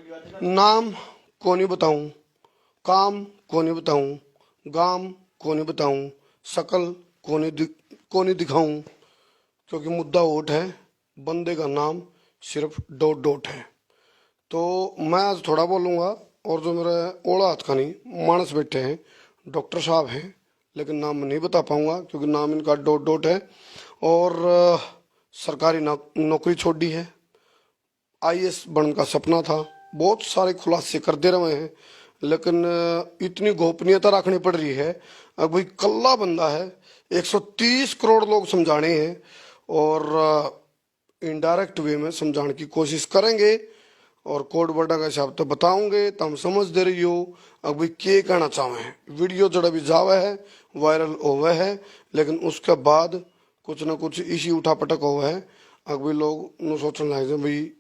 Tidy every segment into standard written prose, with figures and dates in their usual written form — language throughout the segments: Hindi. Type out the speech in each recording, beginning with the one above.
नाम को नहीं बताऊं, काम को नहीं बताऊं, गाम को नहीं बताऊं, शकल को नहीं दिखाऊं, क्योंकि मुद्दा वोट है, बंदे का नाम सिर्फ डॉट डॉट है। तो मैं आज थोड़ा बोलूँगा, और जो मेरे ओला हाथ का नहीं मानस बैठे हैं, डॉक्टर साहब हैं, लेकिन नाम नहीं बता पाऊँगा क्योंकि नाम इनका डॉट डॉट है। और सरकारी नौकरी छोड़ दी है, आईएएस बनने का सपना था, बहुत सारे खुलासे कर दे रहे हैं, लेकिन इतनी गोपनीयता रखनी पड़ रही है। अब भाई कल्ला बंदा है, 130 करोड़ लोग समझाने हैं, और इनडायरेक्ट वे में समझाने की कोशिश करेंगे, और कोड वर्ड का हिसाब तो बताओगे तो हम समझ दे रही हो। अब भाई क्या कहना चाहे हैं, वीडियो जड़ा भी जावा है, वायरल हुआ है, लेकिन उसके बाद कुछ ना कुछ इश्यू उठापटक हुआ है। अब भी लोग सोचने लगे भाई,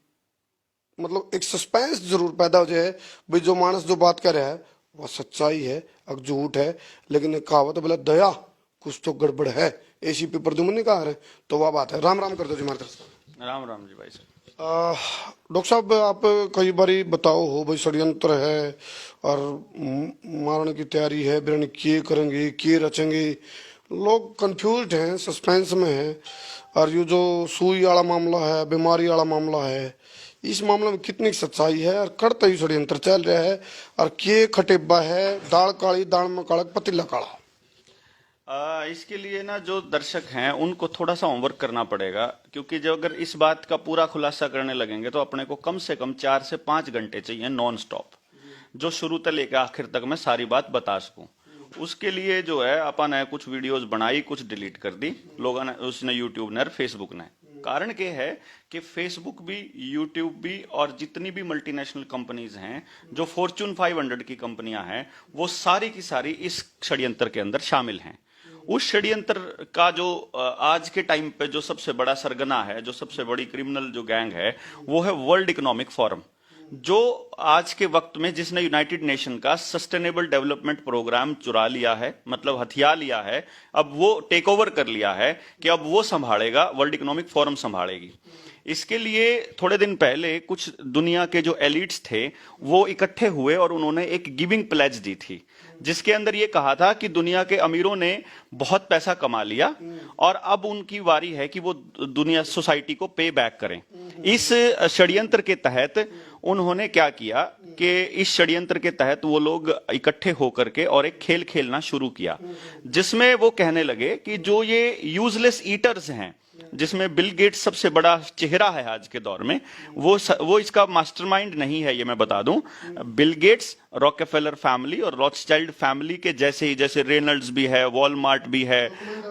मतलब एक सस्पेंस जरूर पैदा हो जाए भाई जो मानस जो बात कर रहा है वह सच्चाई है, अब झूठ है, लेकिन एक कहावत बोला दया कुछ तो गड़बड़ है, ऐसी पेपर दुमन नहीं कहा रहे, तो वह बात है। राम राम कर दो जी हमारे तरफ से। राम राम जी भाई साहब। डॉक्टर साहब, आप कई बारी बताओ हो भाई षड्यंत्र है और मारने की तैयारी है, बिरयानी किए करेंगे किए रचेंगे, लोग कंफ्यूज हैं, सस्पेंस में हैं। और ये जो सुई वाला मामला है, बीमारी वाला मामला है, इस मामले में कितनी सच्चाई है और कड़ता ही षड्यंत्र चल रहा है, और के खटेबा है, दाल काली दाल में काला पतीला काला। इसके लिए ना जो दर्शक हैं उनको थोड़ा सा होमवर्क करना पड़ेगा, क्योंकि जो अगर इस बात का पूरा खुलासा करने लगेंगे तो अपने को कम से कम 4 से 5 घंटे चाहिए नॉन स्टॉप, जो शुरू से लेकर आखिर तक मैं सारी बात बता सकूं। उसके लिए जो है अपन ने कुछ वीडियोस बनाई, कुछ डिलीट कर दी लोगों ने, उसने यूट्यूब ने और फेसबुक ने। कारण क्या है कि फेसबुक भी, यूट्यूब भी और जितनी भी मल्टीनेशनल कंपनीज हैं, जो फॉर्च्यून 500 की कंपनियां हैं, वो सारी की सारी इस षड्यंत्र के अंदर शामिल हैं। उस षड्यंत्र का जो आज के टाइम पे जो सबसे बड़ा सरगना है, जो सबसे बड़ी क्रिमिनल जो गैंग है, वो है वर्ल्ड इकोनॉमिक फोरम, जो आज के वक्त में जिसने यूनाइटेड नेशन का सस्टेनेबल डेवलपमेंट प्रोग्राम चुरा लिया है, मतलब हथिया लिया है, अब वो टेक ओवर कर लिया है कि अब वो संभालेगा, वर्ल्ड इकोनॉमिक फोरम संभालेगी। इसके लिए थोड़े दिन पहले कुछ दुनिया के जो एलिट्स थे वो इकट्ठे हुए और उन्होंने एक गिविंग प्लेज दी थी, जिसके अंदर ये कहा था कि दुनिया के अमीरों ने बहुत पैसा कमा लिया और अब उनकी बारी है कि वो दुनिया सोसाइटी को पे बैक करें। इस षड्यंत्र के तहत उन्होंने क्या किया कि इस षड्यंत्र के तहत वो लोग इकट्ठे होकर के और एक खेल खेलना शुरू किया, जिसमें वो कहने लगे कि जो ये यूजलेस ईटर्स हैं, जिसमें बिल गेट्स सबसे बड़ा चेहरा है आज के दौर में, वो इसका मास्टरमाइंड नहीं है, ये मैं बता दूं। बिल गेट्स, रॉकफेलर फैमिली और रॉथस्चाइल्ड फैमिली के जैसे ही, जैसे रेनल्ड्स भी है, वॉलमार्ट भी है,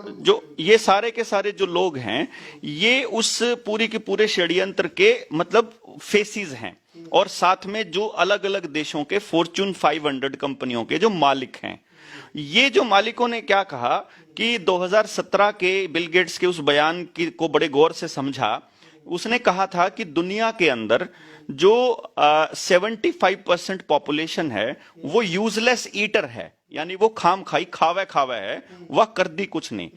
जो ये सारे के सारे जो लोग हैं, ये उस पूरी के पूरे षड्यंत्र के मतलब फेसिस हैं, और साथ में जो अलग अलग देशों के फॉर्च्यून 500 कंपनियों के जो मालिक हैं। ये जो मालिकों ने क्या कहा कि 2017 के बिल गेट्स के उस बयान को बड़े गौर से समझा। उसने कहा था कि दुनिया के अंदर जो 75% पॉपुलेशन है वो यूजलेस ईटर है, यानी वो खाम खाई खावे खावे है, वह कर दी कुछ नहीं।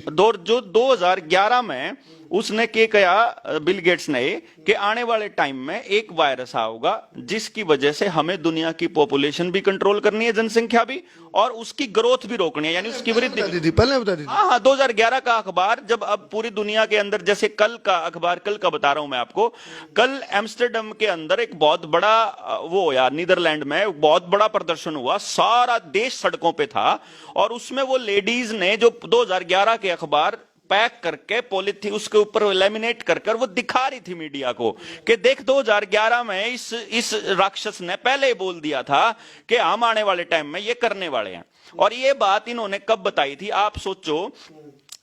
जो 2011 में उसने क्या कहा बिल गेट्स ने कि आने वाले टाइम में एक वायरस आएगा जिसकी वजह से हमें दुनिया की पॉपुलेशन भी कंट्रोल करनी है, जनसंख्या भी, और उसकी ग्रोथ भी रोकनी है, यानी उसकी वृद्धि। पहले बता दी। हाँ, 2011 का अखबार, जब अब पूरी दुनिया के अंदर, जैसे कल का अखबार, कल का बता रहा हूं मैं आपको, कल एम्स्टर्डम के अंदर एक बहुत बड़ा वो यार नीदरलैंड में बहुत बड़ा प्रदर्शन हुआ, सारा देश सड़कों पे था, और उसमें वो लेडीज ने जो 2011 के अखबार पैक करके पॉलिथीन उसके ऊपर लेमिनेट कर वो दिखा रही थी मीडिया को कि देख 2011 में इस राक्षस ने पहले ही बोल दिया था कि हम आने वाले टाइम में ये करने वाले हैं। और ये बात इन्होंने कब बताई थी, आप सोचो।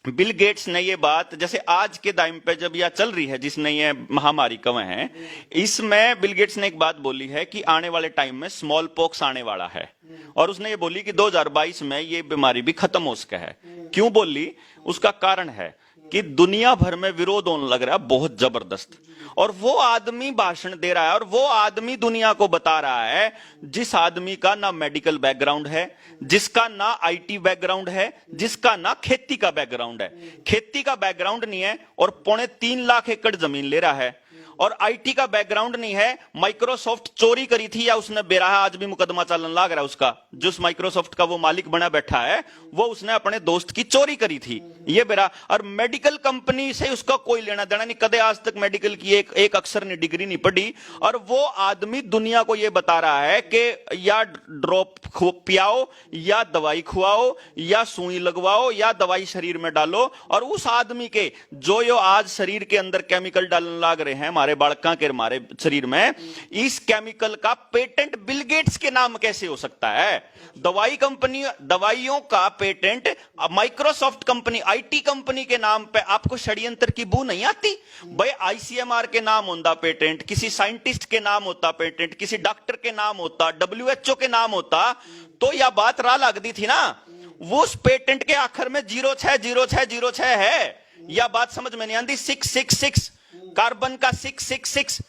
बिल गेट्स ने ये बात, जैसे आज के टाइम पे जब यह चल रही है, जिसने ये महामारी कवे हैं, इसमें बिल गेट्स ने एक बात बोली है कि आने वाले टाइम में स्मॉल पॉक्स आने वाला है, और उसने ये बोली कि 2022 में ये बीमारी भी खत्म हो सके है। क्यों बोली? उसका कारण है कि दुनिया भर में विरोध होने लग रहा है बहुत जबरदस्त, और वो आदमी भाषण दे रहा है, और वो आदमी दुनिया को बता रहा है जिस आदमी का ना मेडिकल बैकग्राउंड है, जिसका ना आईटी बैकग्राउंड है, जिसका ना खेती का बैकग्राउंड है, खेती का बैकग्राउंड नहीं है, और 3.25 लाख एकड़ जमीन ले रहा है, और आईटी का बैकग्राउंड नहीं है, माइक्रोसॉफ्ट चोरी करी थी या उसने बेराहा, आज भी मुकदमा चलन लग रहा है उसका, जिस माइक्रोसॉफ्ट का वो मालिक बना बैठा है वो उसने अपने दोस्त की चोरी करी थी, ये बेरा। और मेडिकल कंपनी से उसका कोई लेना देना नहीं, कदे आज तक मेडिकल की एक अक्षर ने डिग्री नहीं पढ़ी। और वो आदमी दुनिया को ये बता रहा है कि या ड्रॉप पियाओ या दवाई खुआओ या सुई लगवाओ या दवाई शरीर में डालो। और उस आदमी के जो यो आज शरीर के अंदर केमिकल डालने लग रहे हैं हमारे बालका के हमारे शरीर में, इस केमिकल का पेटेंट बिल गेट्स के नाम कैसे हो सकता है? दवाई कंपनी, दवाइयों का patent Microsoft company, IT company के नाम पे, आपको षड्यंत्र की बू नहीं आती? भाई आईसीएमआर के नाम होता पेटेंट, किसी साइंटिस्ट के नाम होता पेटेंट, किसी डॉक्टर के नाम होता, डब्ल्यूएचओ के नाम होता, तो यह बात रा लगती थी ना। वो उस पेटेंट के आखिर में 060606 है, यह बात समझ में नहीं आती। 666 कार्बन का 666,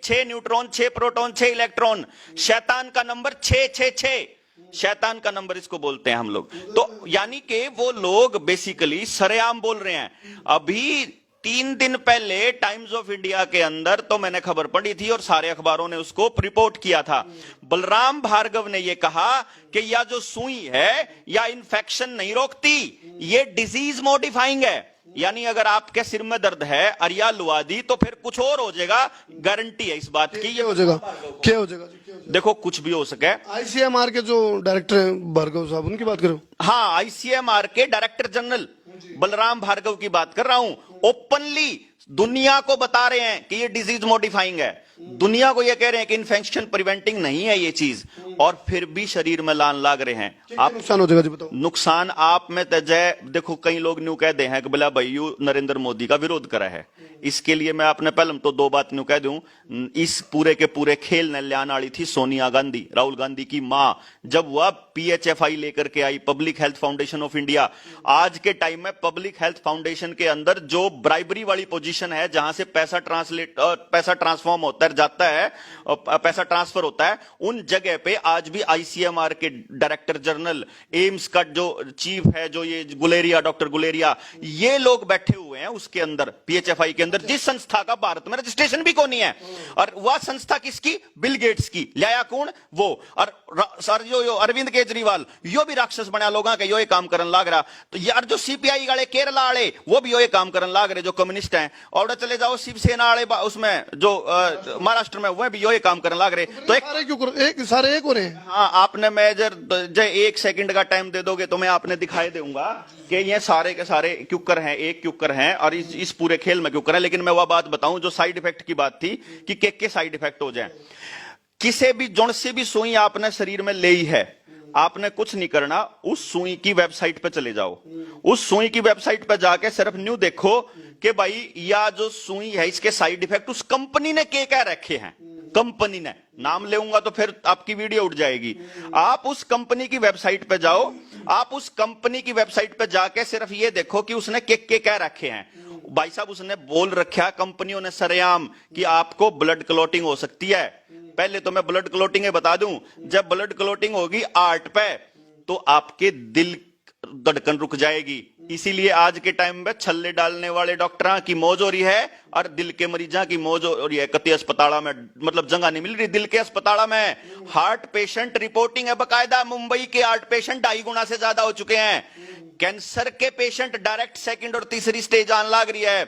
6 न्यूट्रॉन, 6 प्रोटॉन, 6 इलेक्ट्रॉन, शैतान का नंबर 666, शैतान का नंबर इसको बोलते हैं हम लोग। तो यानी कि वो लोग बेसिकली सरेआम बोल रहे हैं। अभी 3 दिन पहले टाइम्स ऑफ इंडिया के अंदर तो मैंने खबर पढ़ी थी और सारे अखबारों ने उसको रिपोर्ट किया था। बलराम भार्गव ने यह कहा कि यह जो सुई है या इन्फेक्शन नहीं रोकती, ये डिजीज मॉडिफाइंग है। यानी अगर आपके सिर में दर्द है और या लुआ दी तो फिर कुछ और हो जाएगा, गारंटी है इस बात की। क्या हो जाएगा? क्या हो जाएगा? देखो कुछ भी हो सके। आईसीएमआर के जो डायरेक्टर हैं भार्गव साहब, उनकी बात करो। हाँ, आईसीएमआर के डायरेक्टर जनरल बलराम भार्गव की बात कर रहा हूं। ओपनली दुनिया को बता रहे हैं कि ये डिजीज मॉडिफाइंग है, दुनिया को ये कह रहे हैं कि इन्फेक्शन प्रिवेंटिंग नहीं है ये चीज, और फिर भी शरीर में लान लाग रहे हैं। आप नुकसान हो जाएगा जी, बताओ। नुकसान आप में तजय, देखो कई लोग न्यू कहते हैं कि बोला भाई यू नरेंद्र मोदी का विरोध करा है। इसके लिए मैं आपने पहले तो 2 बात न्यू कह दूं। इस पूरे के पूरे खेल ने लाने वाली थी सोनिया गांधी, राहुल गांधी की मां, जब वह पीएचएफआई लेकर के आई, public health foundation of India. आज के टाइम में पब्लिक हेल्थ फाउंडेशन के अंदर जो ब्राइबरी वाली पोजीशन है, जहां से पैसा ट्रांसफॉर्म होता है, जाता है, पैसा ट्रांसफर होता है, उन जगह पे आज भी आईसीएमआर के डायरेक्टर जनरल, एम्स का जो चीफ है, जो ये गुलेरिया, डॉक्टर गुलेरिया, ये लोग बैठे हुए हैं उसके अंदर, पीएचएफआई के अंदर, जिस संस्था का भारत में रजिस्ट्रेशन भी कोई नहीं है। और वह संस्था किसकी? बिल गेट्स की। लाया कौन? वो। और सर यो अरविंद केजरीवाल यो भी राक्षस बना लोगों के, यो ये काम करन लाग रहा। तो यार जो सीपीआई वाले, केरला वाले, वो भी यो ये काम करन लाग रहे, जो कम्युनिस्ट हैं। और चले जाओ शिवसेना वाले, उसमें जो महाराष्ट्र में, वह भी यो ये काम करन लाग रहे। तो सारे क्यों करो? सारे एक हो रहे हैं। हाँ, आपने मेजर जय 1 सेकंड का टाइम दे दोगे तो मैं आपने दिखाई दूंगा कि ये सारे के सारे क्यूकर हैं, एक क्यूकर हैं, और इस पूरे खेल में क्यूकर है। लेकिन मैं वह बात बताऊं जो साइड इफेक्ट की बात थी कि के साइड इफेक्ट हो जाए। किसी भी जोड़ से भी सुई आपने शरीर में ले ही है, आपने कुछ नहीं करना, उस सुई की वेबसाइट पे चले जाओ। उस सुई की वेबसाइट पे जाके सिर्फ न्यू देखो कि भाई या जो सुई है इसके साइड इफेक्ट उस कंपनी ने क्या क्या रखे हैं। कंपनी ने नाम लेऊंगा तो फिर आपकी वीडियो उठ जाएगी। आप उस कंपनी की वेबसाइट पे जाओ, आप उस कंपनी की वेबसाइट पे जाके सिर्फ ये देखो कि उसने के क्या रखे हैं। भाई साहब, उसने बोल रखा कंपनियों ने सरेआम कि आपको ब्लड क्लॉटिंग हो सकती है। पहले तो मैं ब्लड क्लॉटिंग बता दूं, जब ब्लड क्लॉटिंग होगी आर्ट पे तो आपके दिल धड़कन रुक जाएगी। इसीलिए आज के टाइम में छल्ले डालने वाले डॉक्टरों की मौज हो रही है और दिल के मरीजों की मौज हो रही है। कति अस्पतालों में मतलब जगह नहीं मिल रही, दिल के अस्पतालों में हार्ट पेशेंट रिपोर्टिंग है बकायदा। मुंबई के हार्ट पेशेंट 2.5 गुना से ज्यादा हो चुके हैं। कैंसर के पेशेंट डायरेक्ट 2nd और 3री स्टेज आने लग रही है।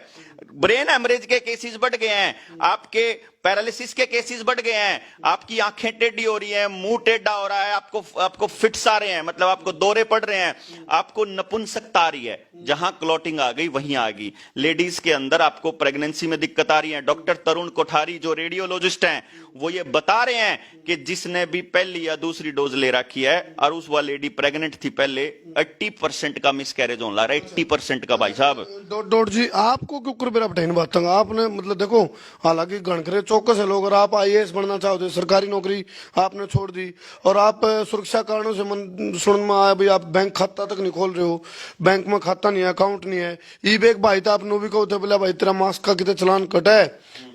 ब्रेन हेमरेज के केसेस बढ़ गए हैं, आपके पैरालिसिस के केसेस बढ़ गए हैं, आपकी आंखें टेढ़ी हो रही हैं, मुंह टेढ़ा हो रहा है, आपको फिट्स आ रहे हैं, मतलब आपको दौरे पड़ रहे हैं, आपको नपुंसकता आ रही है। जहां क्लॉटिंग आ गई वहीं आ गई। लेडीज के अंदर आपको प्रेगनेंसी में दिक्कत आ रही है। डॉक्टर तरुण कोठारी जो रेडियोलॉजिस्ट हैं वो ये बता रहे हैं कि जिसने भी पहली या दूसरी डोज ले रखी है और उस वाली लेडी प्रेग्नेंट थी पहले, 80% का मिसकैरेज होने लगा, 80% का। भाई साहब डॉट जी, आपको क्यों कर मेरा बटाइन बात आपने मतलब देखो, हालांकि गणकरे चौकस है लोग, और आप आईएएस बनना चाहते, सरकारी नौकरी आपने छोड़ दी, और आप सुरक्षा कारणों से सुन में आया भाई आप बैंक खाता तक नहीं खोल रहे हो, बैंक में खाता नहीं है, अकाउंट नहीं है। ई बेग भाई तो आपने भी कहो बोला भाई तेरा मास्क का कितने चलान कटा है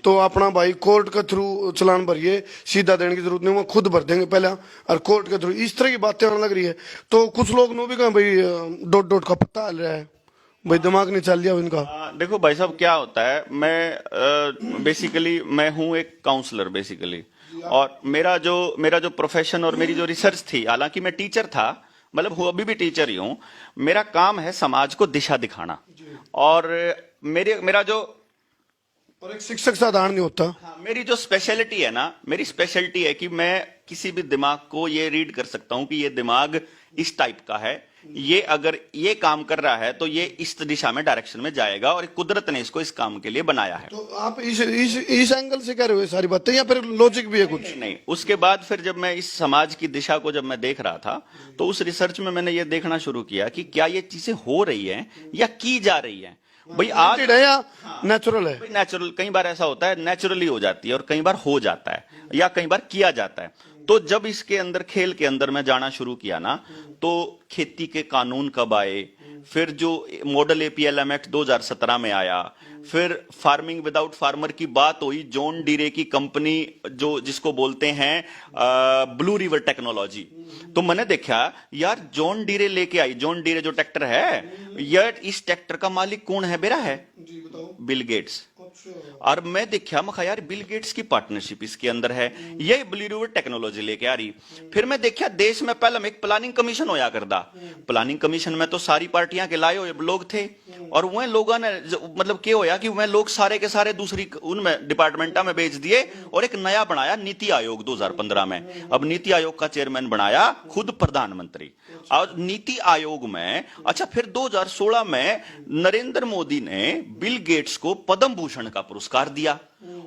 तो अपना भाई कोर्ट के थ्रू चलान भरिए, सीधा देने की जरूरत नहीं, वो खुद भर देंगे पहले, और कोर्ट के थ्रू। इस तरह की बातें आने लग रही है। तो कुछ लोग नो भी कहें भाई डॉट का पत्ता हल रहा है, भाई दिमाग नहीं चल लिया इनका। देखो भाई साहब क्या होता है, मैं बेसिकली मैं हूं एक काउंसलर बेसिकली, और मेरा जो प्रोफेशन और मेरी जो रिसर्च थी, हालांकि मैं टीचर था, मतलब हूँ अभी भी टीचर ही हूं, मेरा काम है समाज को दिशा दिखाना। और मेरा जो और एक शिक्षक साधारण नहीं होता। हाँ, मेरी जो स्पेशलिटी है ना, मेरी स्पेशलिटी है कि मैं किसी भी दिमाग को ये रीड कर सकता हूं कि ये दिमाग इस टाइप का है, ये अगर ये काम कर रहा है तो ये इस दिशा में डायरेक्शन में जाएगा, और कुदरत ने इसको इस काम के लिए बनाया है। तो आप इस एंगल से कह रहे हो ये सारी बातें, या फिर लॉजिक भी है कुछ? नहीं, उसके बाद फिर जब मैं इस समाज की दिशा को जब मैं देख रहा था, तो उस रिसर्च में मैंने ये देखना शुरू किया कि क्या ये चीजें हो रही हैं या की जा रही हैं। भाई आज है या नेचुरल है? नेचुरल, कई बार ऐसा होता है नेचुरली हो जाती है, और कई बार हो जाता है, या कई बार किया जाता है। तो जब इसके अंदर, खेल के अंदर मैं जाना शुरू किया ना, तो खेती के कानून कब आए, फिर जो मॉडल एपीएलएम एक्ट 2017 में आया, फिर फार्मिंग विदाउट फार्मर की बात हुई, जॉन डीरे की कंपनी जो जिसको बोलते हैं ब्लू रिवर टेक्नोलॉजी, तो मैंने देखा यार जॉन डीरे लेके आई, जॉन डीरे जो ट्रैक्टर है, यार इस ट्रैक्टर का मालिक कौन है बेरा है? Bill Gates. और मैं देखा, मैं कहा यार बिल गेट्स की पार्टनरशिप इसके अंदर है, ये ब्लू रिवर टेक्नोलॉजी लेके आ रही। फिर मैं देखा देश में पहले में एक प्लानिंग कमीशन होया करता, प्लानिंग कमीशन में तो सारी पार्टियां के लाए हुए लोग थे, और वह लोगों ने मतलब क्या होया कि वह लोग सारे के सारे दूसरी उनमें डिपार्टमेंटा में भेज दिए, और एक नया बनाया नीति आयोग 2015 में। अब नीति आयोग का चेयरमैन बनाया खुद प्रधानमंत्री। और नीति आयोग में अच्छा, फिर 2016 में नरेंद्र मोदी ने बिल गेट्स को पद्म भूषण का पुरस्कार दिया।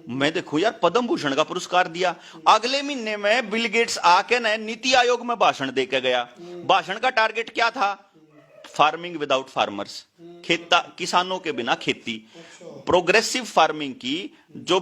मैं देखो यार, पद्म भूषण का पुरस्कार दिया। अगले महीने में बिल गेट्स आके न नीति आयोग में भाषण देके गया। भाषण का टारगेट क्या था? फार्मिंग विदाउट फार्मर्स, किसानों के बिना खेती, प्रोग्रेसिव फार्मिंग की जो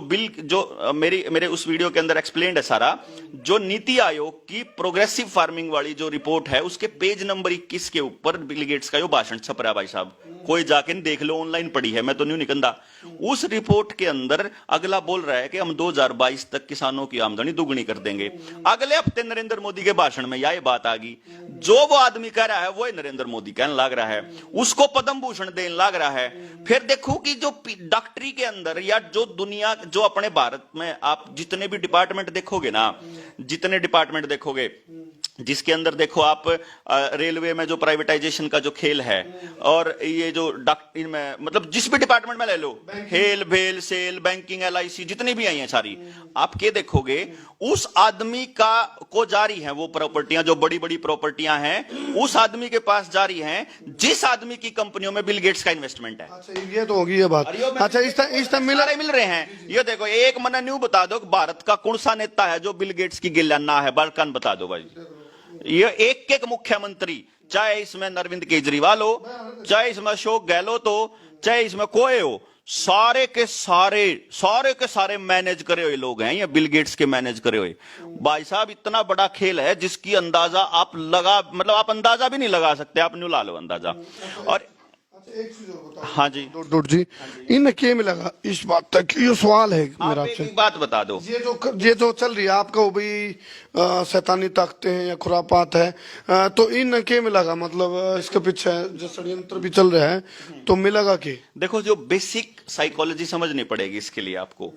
मेरे उस वीडियो के अंदर एक्सप्लेन्ड है सारा, जो नीति आयोग की प्रोग्रेसिव फार्मिंग वाली जो रिपोर्ट है, उसके पेज नंबर 21 के ऊपर बिल गेट्स का यो भाषण छप रहा है भाई साहब, कोई जाके देख लो, ऑनलाइन पड़ी है, मैं तो नहीं निकंदा। उस रिपोर्ट के अंदर अगला बोल रहा है कि हम 2022 तक किसानों की आमदनी दुगनी कर देंगे। अगले हफ्ते नरेंद्र मोदी के भाषण में यह बात आ गई, जो वो आदमी कह रहा है वो नरेंद्र मोदी कहने लग रहा है, उसको पद्म भूषण देने लग रहा है। फिर देखो कि जो डॉक्टरी के अंदर या जो दुनिया, जो अपने भारत में आप जितने भी डिपार्टमेंट देखोगे ना, जितने डिपार्टमेंट देखोगे, जिसके अंदर देखो आप रेलवे में जो प्राइवेटाइजेशन का जो खेल है, और ये जो डॉक्टर में मतलब जिस भी डिपार्टमेंट में ले लो, हेल भेल सेल बैंकिंग एलआईसी जितनी भी आई हैं सारी, आप क्या देखोगे उस आदमी का को जारी है वो प्रॉपर्टियां, जो बड़ी बड़ी प्रॉपर्टियां हैं उस आदमी के पास जारी हैं जिस आदमी की कंपनियों में बिल गेट्स का इन्वेस्टमेंट है। अच्छा, ये तो होगी ये बात। अच्छा, इस तरह मिल रहे हैं। ये देखो, एक मना न्यू बता दो भारत का कौन सा नेता है जो बिल गेट्स की गिलाना है, बालकान बता दो भाई। ये एक एक मुख्यमंत्री, चाहे इसमें अरविंद केजरीवाल हो, चाहे इसमें अशोक गहलोत हो, चाहे इसमें कोई हो, सारे के सारे मैनेज करे हुए लोग हैं, ये बिल गेट्स के मैनेज करे हुए। भाई साहब, इतना बड़ा खेल है जिसकी अंदाजा आप अंदाजा भी नहीं लगा सकते, आप न्यू ला लो अंदाजा। और एक चीज और बताओ। हाँ जी, डॉट जी, इनमें क्या मिलेगा इस बात तक? ये सवाल है मेरा आप आपसे। एक बात बता दो, ये जो चल रही है आपका वो भी शैतानी ताकतें हैं या खुरापात है, तो इन क्या मिलेगा? मतलब इसके पीछे जो षड्यंत्र भी चल रहा है, तो मिलेगा क्या? देखो, जो बेसिक साइकोलॉजी समझनी पड़ेगी इसके लिए आपको।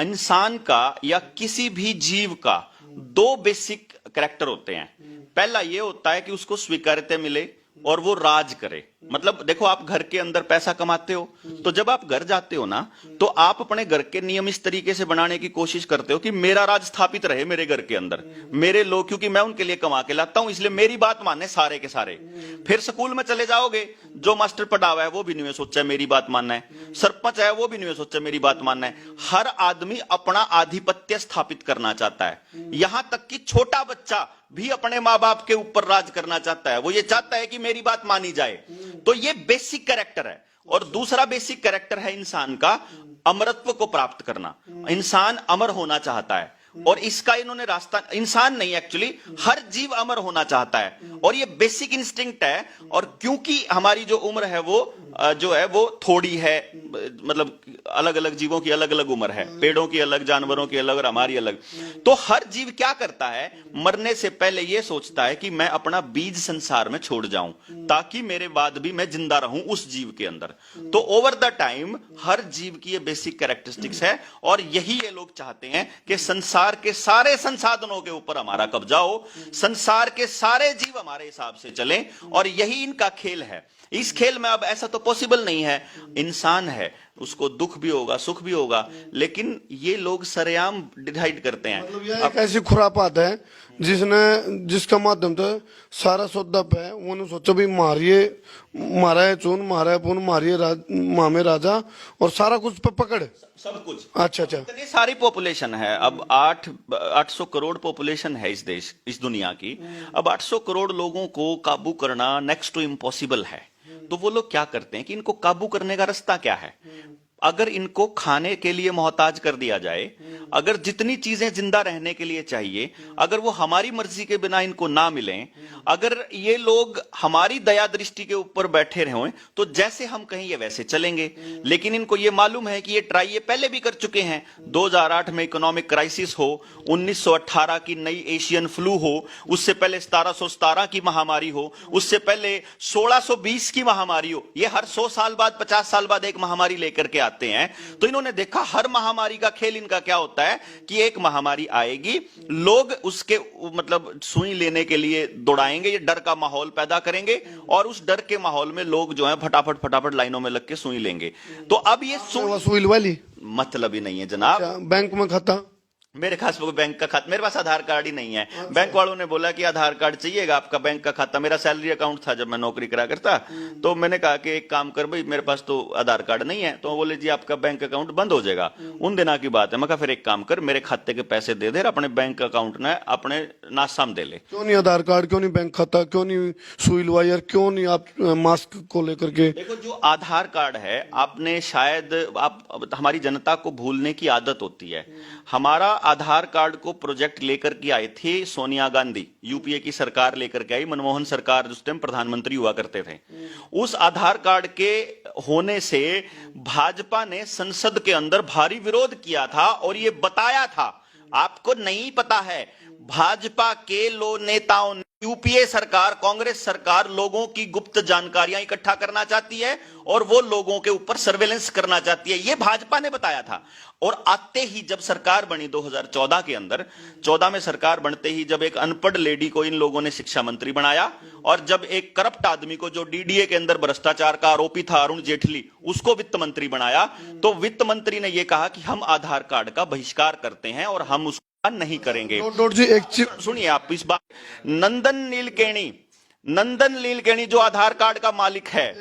इंसान का या किसी भी जीव का दो बेसिक कैरेक्टर होते हैं। पहला ये होता है कि उसको स्वीकार्यता मिले और वो राज करे। मतलब देखो, आप घर के अंदर पैसा कमाते हो, तो जब आप घर जाते हो ना, तो आप अपने घर के नियम इस तरीके से बनाने की कोशिश करते हो कि मेरा राज स्थापित रहे मेरे घर के अंदर, मेरे लोग, क्योंकि मैं उनके लिए कमा के लाता हूं, इसलिए मेरी बात माने सारे के सारे। फिर स्कूल में चले जाओगे, जो मास्टर पढ़ा हुआ है वो भी नहीं सोचा मेरी बात मानना है, सरपंच है वो भी नहीं सोचा मेरी बात मानना है। हर आदमी अपना आधिपत्य स्थापित करना चाहता है, यहां तक कि छोटा बच्चा भी अपने माँ बाप के ऊपर राज करना चाहता है, वो ये चाहता है कि मेरी बात मानी जाए। तो ये बेसिक कैरेक्टर है। और दूसरा बेसिक कैरेक्टर है इंसान का अमरत्व को प्राप्त करना। इंसान अमर होना चाहता है, और इसका इन्होंने रास्ता, इंसान नहीं एक्चुअली हर जीव अमर होना चाहता है, और ये बेसिक इंस्टिंक्ट है। और क्योंकि हमारी जो उम्र है वो जो है वो थोड़ी है, मतलब अलग अलग जीवों की अलग अलग उम्र है, पेड़ों की अलग, जानवरों की अलग और हमारी अलग। तो हर जीव क्या करता है, मरने से पहले यह सोचता है कि मैं अपना बीज संसार में छोड़ जाऊं ताकि मेरे बाद भी मैं जिंदा रहूं उस जीव के अंदर। तो ओवर द टाइम हर जीव की ये बेसिक कैरेक्टरिस्टिक्स है, और यही ये लोग चाहते हैं कि संसार के सारे संसाधनों के ऊपर हमारा कब्जा हो, संसार के सारे जीव हमारे हिसाब से चलें, और यही इनका खेल है। इस खेल में अब ऐसा तो पॉसिबल नहीं है, इंसान है, उसको दुख भी होगा, सुख भी होगा, लेकिन ये लोग सरेआम डिसाइड करते हैं। मतलब यह एक ऐसी खुरापात है जिसका माध्यम से सारा सौदा पे उन्होंने सोचा भी मारिए, मारा है चून, मारा है पुन, मारिए मामे राजा, और सारा कुछ पे पकड़ सब कुछ। अच्छा अच्छा। इतनी सारी पॉपुलेशन है, अब 800 करोड़ पॉपुलेशन है इस देश, इस दुनिया की। अब 800 करोड़ लोगों को काबू करना नेक्स्ट टू इम्पॉसिबल है। तो वो लोग क्या करते हैं कि इनको काबू करने का रास्ता क्या है? अगर इनको खाने के लिए मोहताज कर दिया जाए, अगर जितनी चीजें जिंदा रहने के लिए चाहिए, अगर वो हमारी मर्जी के बिना इनको ना मिलें, अगर ये लोग हमारी दया दृष्टि के ऊपर बैठे रहे, तो जैसे हम कहें ये वैसे चलेंगे। लेकिन इनको ये मालूम है कि ये ट्राई ये पहले भी कर चुके हैं। 2008 में इकोनॉमिक क्राइसिस हो, 1918 की नई एशियन फ्लू हो, उससे पहले 1717 की महामारी हो, उससे पहले 1620 की महामारी हो। ये हर 100 साल बाद, 50 साल बाद एक महामारी लेकर के आते हैं। तो इन्होंने देखा हर महामारी का खेल इनका क्या होता है कि एक महामारी आएगी, लोग उसके मतलब सुई लेने के लिए दौड़ाएंगे, ये डर का माहौल पैदा करेंगे, और उस डर के माहौल में लोग जो है फटाफट फटाफट लाइनों में लग के सुई लेंगे। तो अब ये सुई वाली मतलब ही नहीं है जनाब। बैंक में खाता, मेरे खास बैंक का खाता, मेरे पास आधार कार्ड ही नहीं है। बैंक वालों ने बोला कि आधार कार्ड चाहिएगा आपका, बैंक का खाता। मेरा सैलरी अकाउंट था जब मैं नौकरी करा करता, तो मैंने कहा कि एक काम कर भाई, मेरे पास तो आधार कार्ड नहीं है। तो बोले जी आपका बैंक अकाउंट बंद हो जाएगा। उन दिनों की बात है। मैं कहा फिर एक काम कर, मेरे खाते के पैसे दे दे, अपने बैंक अकाउंट ने अपने नासाम दे ले। क्यों नहीं आधार कार्ड, क्यों नहीं बैंक खाता, क्यों नहीं सुई लवाई, और क्यों नहीं आप मास्क को लेकर के? देखो, जो आधार कार्ड है, आपने शायद आप हमारी जनता को भूलने की आदत होती है। हमारा आधार कार्ड को प्रोजेक्ट लेकर के आए थे सोनिया गांधी, यूपीए की सरकार लेकर के आई, मनमोहन सरकार उस टाइम प्रधानमंत्री हुआ करते थे। उस आधार कार्ड के होने से भाजपा ने संसद के अंदर भारी विरोध किया था, और यह बताया था, आपको नहीं पता है, भाजपा के नेताओं ने, यूपीए सरकार, कांग्रेस सरकार लोगों की गुप्त जानकारियां इकट्ठा करना चाहती है, और वो लोगों के ऊपर सर्वेलेंस करना चाहती है, ये भाजपा ने बताया था। और आते ही जब सरकार बनी 2014 के अंदर, 14 में सरकार बनते ही जब एक अनपढ़ लेडी को इन लोगों ने शिक्षा मंत्री बनाया, और जब एक करप्ट आदमी को, जो डीडीए के अंदर भ्रष्टाचार का आरोपी था, अरुण जेटली, उसको वित्त मंत्री बनाया, तो वित्त मंत्री ने यह कहा कि हम आधार कार्ड का बहिष्कार करते हैं और हम उसको नहीं करेंगे। जी एक चीज सुनिए आप इस बात, नंदन नीलकेणी जो आधार कार्ड का मालिक है,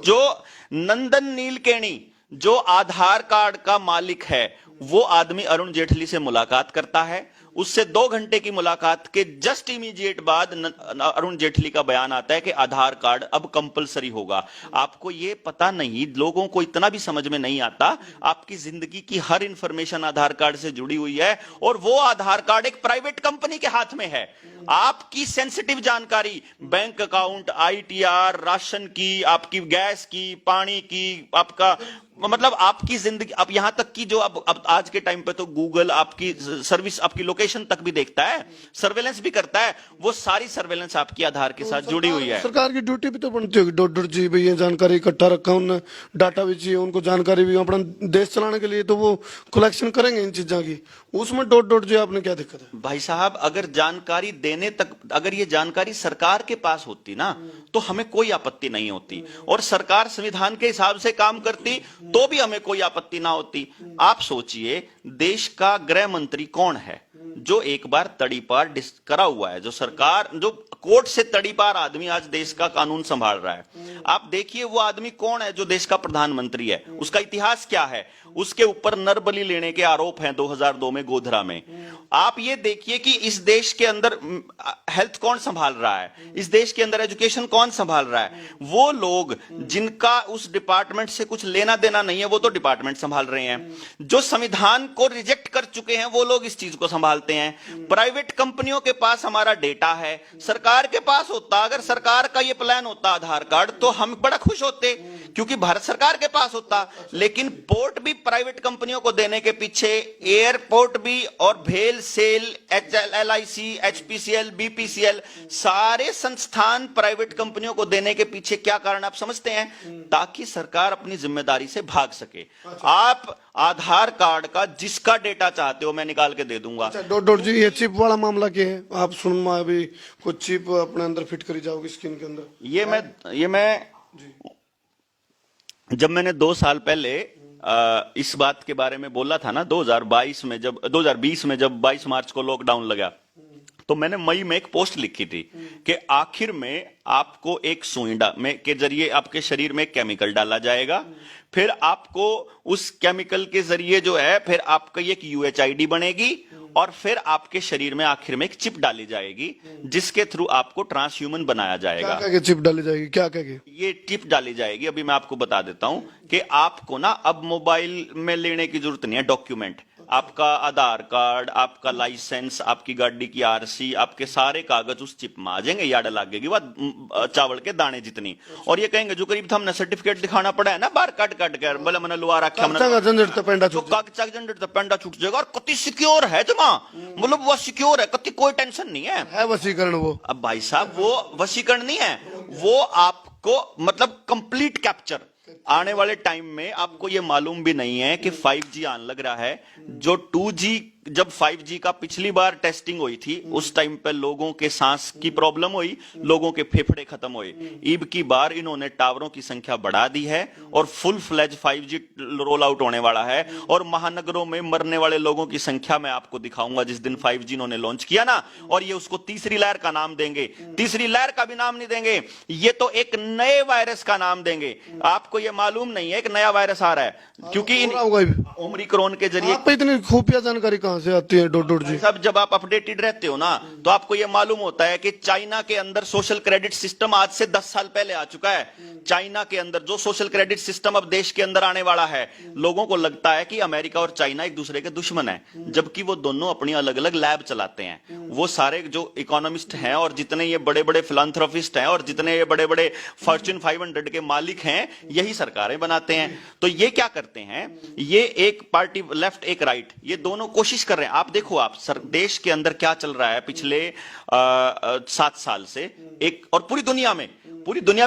जो नंदन नीलकेणी जो आधार कार्ड का मालिक है, वो आदमी अरुण जेटली से मुलाकात करता है। उससे 2 घंटे की मुलाकात के जस्ट इमीडिएट बाद अरुण जेटली का बयान आता है कि आधार कार्ड अब कंपलसरी होगा। आपको ये पता नहीं, लोगों को इतना भी समझ में नहीं आता, आपकी जिंदगी की हर इंफॉर्मेशन आधार कार्ड से जुड़ी हुई है, और वो आधार कार्ड एक प्राइवेट कंपनी के हाथ में है। आपकी सेंसिटिव जानकारी, बैंक अकाउंट, आईटीआर, राशन की, आपकी गैस की, पानी की, आपका मतलब आपकी जिंदगी, अब यहां तक कि जो अब आज के टाइम पे तो गूगल आपकी सर्विस, आपकी लोकेशन तक भी देखता है, सर्वेलेंस भी करता है, वो सारी सर्वेलेंस आपकी आधार के साथ जुड़ी हुई है। सरकार की ड्यूटी भी तो बनती होगी, डॉट जी भाई ये जानकारी इकट्ठा रखा, उन्हें डाटा भी चाहिए, उनको जानकारी भी अपना देश चलाने के लिए, तो वो कलेक्शन करेंगे इन चीजों की, उसमें डॉट जी आपने क्या दिक्कत है? भाई साहब, अगर जानकारी देने तक, अगर ये जानकारी सरकार के पास होती ना, तो हमें कोई आपत्ति नहीं होती, और सरकार संविधान के हिसाब से काम करती तो भी हमें कोई आपत्ति ना होती। आप सोचिए, देश का गृह मंत्री कौन है जो एक बार तड़ीपार करा हुआ है, जो सरकार, जो कोर्ट से तड़ीपार आदमी आज देश का कानून संभाल रहा है। आप देखिए वो आदमी कौन है जो देश का प्रधानमंत्री है, उसका इतिहास क्या है, उसके ऊपर नरबली लेने के आरोप हैं 2002 में गोधरा में। आप ये देखिए कि इस देश के अंदर हेल्थ कौन संभाल रहा है, इस देश के अंदर एजुकेशन कौन संभाल रहा है? वो लोग जिनका उस डिपार्टमेंट से कुछ लेना देना नहीं है वो तो डिपार्टमेंट संभाल रहे हैं। जो संविधान को रिजेक्ट कर चुके हैं वो लोग इस चीज को संभालते हैं। प्राइवेट कंपनियों के पास हमारा डेटा है, सरकार के पास होता, अगर सरकार का ये प्लान होता आधार कार्ड तो हम बड़ा खुश होते क्योंकि भारत सरकार के पास होता। लेकिन पोर्ट भी प्राइवेट कंपनियों को देने के पीछे, एयरपोर्ट भी और भेल सेल, LIC, HPCL, BPCL सारे संस्थान प्राइवेट कंपनियों को देने के पीछे क्या कारण आप समझते हैं? ताकि सरकार अपनी जिम्मेदारी से भाग सके। आप आधार कार्ड का जिसका डेटा चाहते हो मैं निकाल के दे दूंगा। डॉट जी, ये चिप वाला मामला क्या है? आप सुन में अभी कुछ चिप अपने अंदर फिट करी जाओगी स्किन के अंदर। ये मैं जब मैंने 2 साल पहले इस बात के बारे में बोला था ना 2020 में जब 22 मार्च को लॉकडाउन लगा, तो मैंने मई में एक पोस्ट लिखी थी कि आखिर में आपको एक सुई के जरिए आपके शरीर में केमिकल डाला जाएगा, फिर आपको उस केमिकल के जरिए जो है फिर आपका एक UHID बनेगी और फिर आपके शरीर में आखिर में एक चिप डाली जाएगी जिसके थ्रू आपको ट्रांसह्यूमन बनाया जाएगा। क्या चिप डाली जाएगी? क्या ये चिप डाली जाएगी, अभी मैं आपको बता देता हूं कि आपको ना अब मोबाइल में लेने की जरूरत नहीं है डॉक्यूमेंट। आपका आधार कार्ड, आपका लाइसेंस, आपकी गाड़ी की RC, आपके सारे कागज उस चिप में आ जाएंगे। याद लगेगी वह चावल के दाने जितनी। और ये कहेंगे जो करीब था हमने सर्टिफिकेट दिखाना पड़ा है ना बाहर काट कर बोले मैंने लुआ रखा झंझट पेंडा छूट जाएगा। और कति सिक्योर है जमा, मतलब वो सिक्योर है, कति कोई टेंशन नहीं है वशीकरण। वो अब भाई साहब वो वशीकरण नहीं है, वो आपको मतलब कंप्लीट कैप्चर। आने वाले टाइम में आपको यह मालूम भी नहीं है कि 5G आने लग रहा है। जो 2G जब 5G का पिछली बार टेस्टिंग हुई थी उस टाइम पे लोगों के सांस की प्रॉब्लम हुई, लोगों के फेफड़े खत्म हुए। ईब की बार इन्होंने टावरों की संख्या बढ़ा दी है और full fledge 5G roll out होने वाला है। और महानगरों में मरने वाले लोगों की संख्या मैं आपको दिखाऊंगा जिस दिन 5G इन्होंने लॉन्च किया ना। और ये उसको तीसरी लहर का नाम देंगे, तीसरी लहर का भी नाम नहीं देंगे, ये तो एक नए वायरस का नाम देंगे। आपको ये मालूम नहीं है एक नया वायरस आ रहा है क्योंकि ओमिक्रॉन के जरिए। इतनी खुफिया जानकारी कहां से आती है डॉट जी? सब जब आप अपडेटेड रहते हो ना तो आपको यह मालूम होता है कि चाइना के अंदर सोशल क्रेडिट सिस्टम आज से 10 साल पहले आ चुका है। चाइना के अंदर जो सोशल क्रेडिट सिस्टम अब देश के अंदर आने वाला है, लोगों को लगता है कि अमेरिका और चाइना एक दूसरे के दुश्मन है, जबकि वो दोनों अपनी अलग अलग लैब चलाते हैं। वो सारे जो इकोनॉमिस्ट हैं और जितने ये बड़े बड़े फिलांथ्रोपिस्ट हैं और जितने ये बड़े बड़े फॉर्च्यून 500 के मालिक हैं, यही सरकारें बनाते हैं। तो ये क्या करते हैं, ये एक पार्टी लेफ्ट एक राइट, ये दोनों कोशिश कर रहे हैं। आप देखो आप देश के अंदर क्या चल रहा है पिछले 7 साल से, एक और पूरी दुनिया में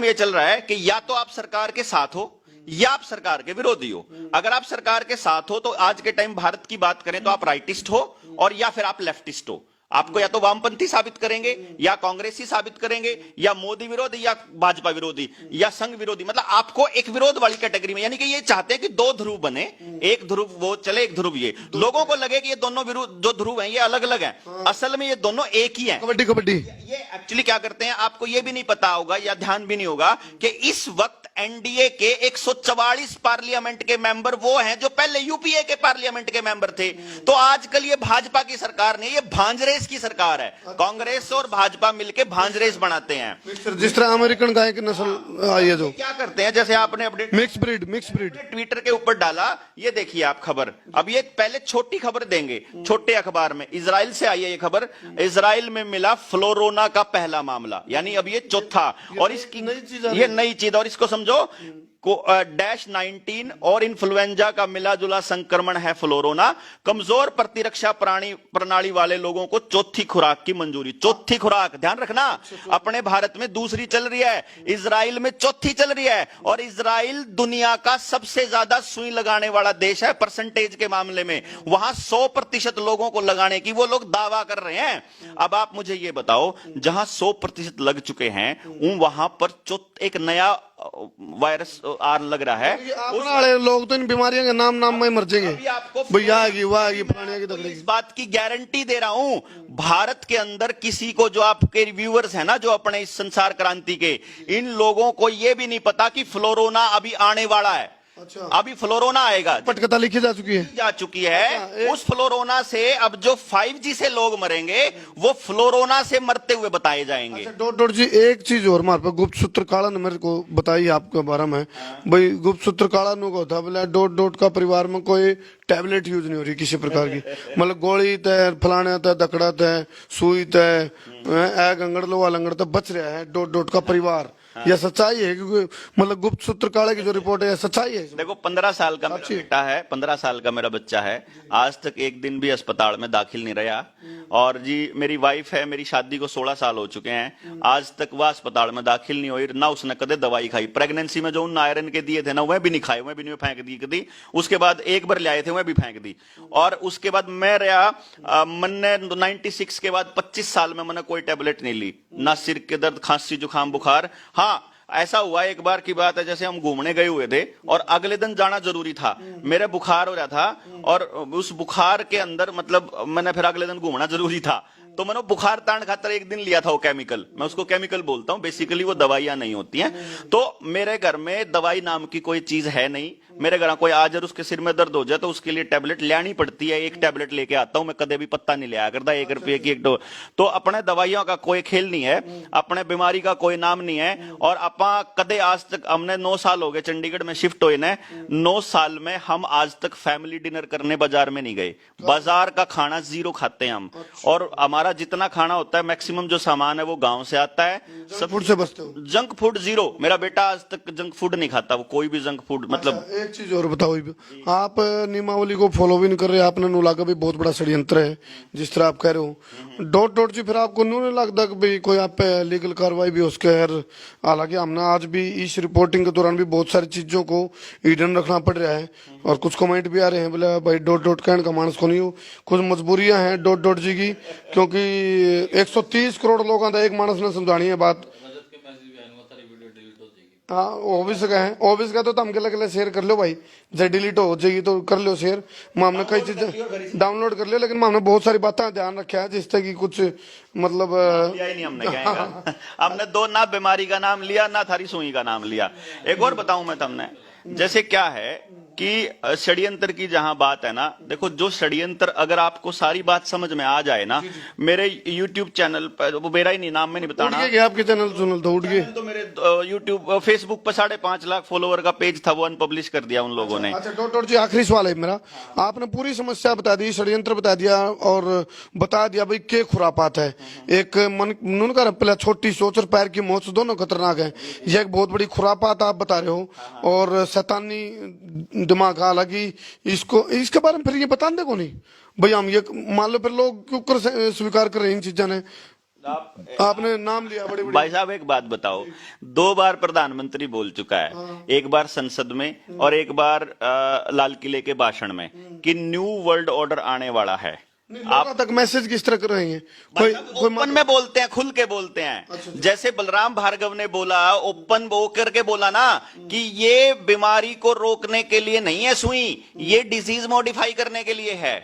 यह चल रहा है कि या तो आप सरकार के साथ हो या आप सरकार के विरोधी हो। अगर आप सरकार के साथ हो तो आज के टाइम भारत की बात करें तो आप राइटिस्ट हो और या फिर आप लेफ्टिस्ट हो। आपको या तो वामपंथी साबित करेंगे या कांग्रेसी साबित करेंगे या मोदी विरोधी या भाजपा विरोधी या संघ विरोधी, मतलब आपको एक विरोध वाली कैटेगरी में। यानी कि ये चाहते हैं कि 2 ध्रुव बने, एक ध्रुव वो चले एक ध्रुव ये। लोगों को लगे कि ये दोनों विरोध जो ध्रुव हैं ये अलग अलग हैं, असल में ये दोनों एक ही हैं। कबड्डी ये एक्चुअली क्या करते हैं आपको ये भी नहीं पता होगा या ध्यान भी नहीं होगा कि इस वक्त NDA के 144 पार्लियामेंट के मेंबर वो हैं जो पहले UPA के पार्लियामेंट के मेंबर थे। तो आजकल ये भाजपा की सरकार नहीं, ये भांजरेस की सरकार है। कांग्रेस और भाजपा मिलकर भांजरेस बनाते हैं। जिस तरह अमेरिकन गाय की नस्ल आई है, जो क्या करते हैं जैसे आपने अपडेट मिक्स ब्रीड ट्विटर के ऊपर डाला, ये देखिए आप खबर। अब ये पहले छोटी खबर देंगे छोटे अखबार में, इजराइल से आई है ये खबर। इजराइल में मिला फ्लोरोना का पहला मामला, यानी अब ये चौथा और इसकी ये नई चीज। और इसको समझो -19 और इन्फ्लुएंजा का मिला जुला संक्रमण है फ्लोरोना। कमजोर प्रतिरक्षा प्रणाली वाले लोगों को चौथी खुराक की मंजूरी। चौथी खुराक ध्यान रखना, अपने भारत में दूसरी चल रही है, इजराइल में चौथी चल रही है। और इजराइल दुनिया का सबसे ज्यादा सुई लगाने वाला देश है परसेंटेज के मामले में। वहां 100% लोगों को लगाने की वो लोग दावा कर रहे हैं। अब आप मुझे ये बताओ, जहां 100% लग चुके हैं वहां पर एक नया वायरस आर लग रहा है। लोग तो इन बीमारियों के नाम में मर जाएंगे। आपको इस बात की गारंटी दे रहा हूं, भारत के अंदर किसी को, जो आपके रिव्यूअर्स हैं ना जो अपने इस संसार क्रांति के, इन लोगों को यह भी नहीं पता कि फ्लोरोना अभी आने वाला है। अच्छा। अभी फ्लोरोना आएगा, पटकथा लिखी जा चुकी है। जा चुकी है। उस फ्लोरोना से अब जो 5G से लोग मरेंगे वो फ्लोरोना से मरते हुए बताए जाएंगे। अच्छा डॉट डॉट जी, एक चीज और हमारे पास गुप्त सूत्र काला ने मेरे को बताई आपके बारे में। भाई गुप्त सूत्र काला नु को था बोला डॉट डॉट का परिवार में कोई टैबलेट यूज नहीं हो रही किसी प्रकार की, मतलब गोली तय फलाने तय दकड़ा तय सुई तय गंगड़ लोहा लंगड़ तक बच रहा है डॉट डॉट का परिवार। यह सच्चाई है? क्योंकि मतलब गुप्त सूत्र काले की जो रिपोर्ट है सच्चाई है? देखो 15 साल का मेरा बेटा है, 15 साल का मेरा बच्चा है, आज तक एक दिन भी अस्पताल में दाखिल नहीं रहा। और जी मेरी वाइफ है, मेरी शादी को 16 साल हो चुके हैं, आज तक वह अस्पताल में दाखिल नहीं हुई, ना उसने कदे दवाई खाई। प्रेगनेंसी में जो उन आयरन के दिए थे ना वह भी नहीं खाए, वह भी नहीं फेंक दी कदी। उसके बाद एक बार ले आए थे वह भी फेंक दी। और उसके बाद मैं रहा मैंने 96 के बाद 25 साल में मैंने कोई टेबलेट नहीं ली, ना सिर के दर्द खांसी जुकाम बुखार। हाँ ऐसा हुआ एक बार की बात है, जैसे हम घूमने गए हुए थे और अगले दिन जाना जरूरी था, मेरे बुखार हो रहा था और उस बुखार के अंदर मतलब मैंने फिर अगले दिन घूमना जरूरी था तो मैंने बुखार ताण खातर एक दिन लिया था वो केमिकल, मैं उसको केमिकल बोलता हूं, बेसिकली वो दवाइयां नहीं होती हैं। तो मेरे घर में दवाई नाम की कोई चीज है नहीं। मेरे घर कोई आज उसके सिर में दर्द हो जाए तो उसके लिए टैबलेट लेनी पड़ती है। एक टैबलेट लेके आता हूं मैं, कदे भी पत्ता नहीं लिया करता 1 रुपये की एक डोज। तो अपने दवाइयों का कोई खेल नहीं है, अपने बीमारी का कोई नाम नहीं है। और अपा कदे आज तक, हमने 9 साल हो गए चंडीगढ़ में शिफ्ट हुए ने, 9 साल में हम आज तक फैमिली डिनर करने बाजार में नहीं गए। बाजार का खाना 0 खाते हैं हम। और हमारा जितना खाना होता है मैक्सिमम जो सामान है वो गांव से आता है। सब फूड से बचते हो? Junk food 0। मेरा बेटा आज तक जंक फूड नहीं खाता, वो कोई भी जंक फूड मतलब। एक चीज और बताओ, आप नियमावली को फॉलो भी नहीं कर रहे, आपने नु लगा भी बहुत बड़ा षड्यंत्र है जिस तरह आप कह रहे हो। डॉट डॉट जी फिर आपको नहीं लगता कि भाई कोई आप पे लीगल कार्रवाई भी हो उसके? हालांकि हमने आज भी इस रिपोर्टिंग के दौरान भी बहुत सारी चीजों को हिडन रखना पड़ रहा है और कुछ कमेंट भी आ रहे हैं बोले भाई डॉट डॉट कहने का मानस को नहीं हो, कुछ मजबूरियां हैं डॉट डॉट जी की, क्योंकि 130 करोड़ लोगों का एक मानस ने समझानी है बात। हाँ ऑफिस का है, ऑफिस का तो हम के शेयर कर लो भाई, जब डिलीट हो जाएगी तो कर लो शेयर। हमने कई चीजें डाउनलोड कर लियो, लेकिन हमने बहुत सारी बातें ध्यान रखा है जिससे कि कुछ मतलब लिया ही नहीं हमने कहेगा। हमने 2 ना बीमारी का नाम लिया ना थारी सुई का नाम लिया। एक और बताऊं मैं तुमने, जैसे क्या है कि षड्यंत्र की जहां बात है ना, देखो जो षड्यंत्र अगर आपको सारी बात समझ में आ जाए ना, मेरे YouTube चैनल पर, वो मेरा ही नहीं नाम में नहीं बताना, आपके चैनल सुनल तो उठ गए तो मेरे YouTube Facebook पर 5.5 लाख फॉलोवर का पेज था, वो अनपब्लिश कर दिया उन लोगों ने। अच्छा डॉट डॉट जी, आखिरी सवाल है मेरा, आपने पूरी समस्या बता दी, षड्यंत्र बता दिया और बता दिया भाई के खुरापात है। एक मन का पहले छोटी सोच और पैर की मौत दोनों खतरनाक है, यह एक बहुत बड़ी खुरापात आप बता रहे हो और शैतानी दिमाग। हालांकि इसको इसके बारे में फिर ये बता दे को नहीं भाई, हम ये मान लो फिर लोग क्यों कर स्वीकार कर रहे हैं इन चीजों ने? आपने नाम लिया बड़े भाई साहब एक बात बताओ, 2 बार प्रधानमंत्री बोल चुका है, एक बार संसद में और एक बार लाल किले के भाषण में कि न्यू वर्ल्ड ऑर्डर आने वाला है। आप तक मैसेज किस तरह कर रहे हैं? कोई ओपन में बोलते हैं, खुल के बोलते हैं। अच्छा। जैसे बलराम भार्गव ने बोला, ओपन वो करके बोला ना कि ये बीमारी को रोकने के लिए नहीं है सुई, ये डिजीज मॉडिफाई करने के लिए है।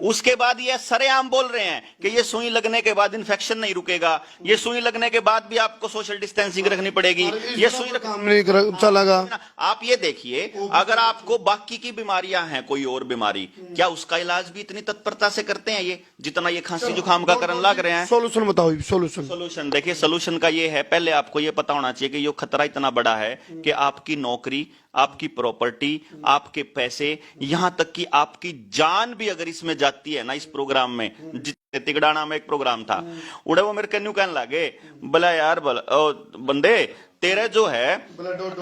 उसके बाद ये सरेआम बोल रहे हैं कि ये सुई लगने के बाद इन्फेक्शन नहीं रुकेगा, ये सुई लगने के बाद भी आपको सोशल डिस्टेंसिंग रखनी पड़ेगी, ये सुई काम नहीं चलेगा। आप ये देखिए, अगर आपको बाकी की बीमारियां हैं, कोई और बीमारी, क्या उसका इलाज भी इतनी तत्परता से करते हैं ये जितना ये खांसी जुकाम का करने लग रहे हैं? सोल्यूशन बताओ। सोल्यूशन देखिए, सोल्यूशन का ये है, पहले आपको ये पता होना चाहिए कि ये खतरा इतना बड़ा है कि आपकी नौकरी, आपकी प्रॉपर्टी, आपके पैसे, यहां तक कि आपकी जान भी अगर इसमें जाती है ना, इस प्रोग्राम में, तिगड़ाना में एक प्रोग्राम था, उड़े वो मेरे कन्यू कहने लगे बोला यार बंदे तेरे जो है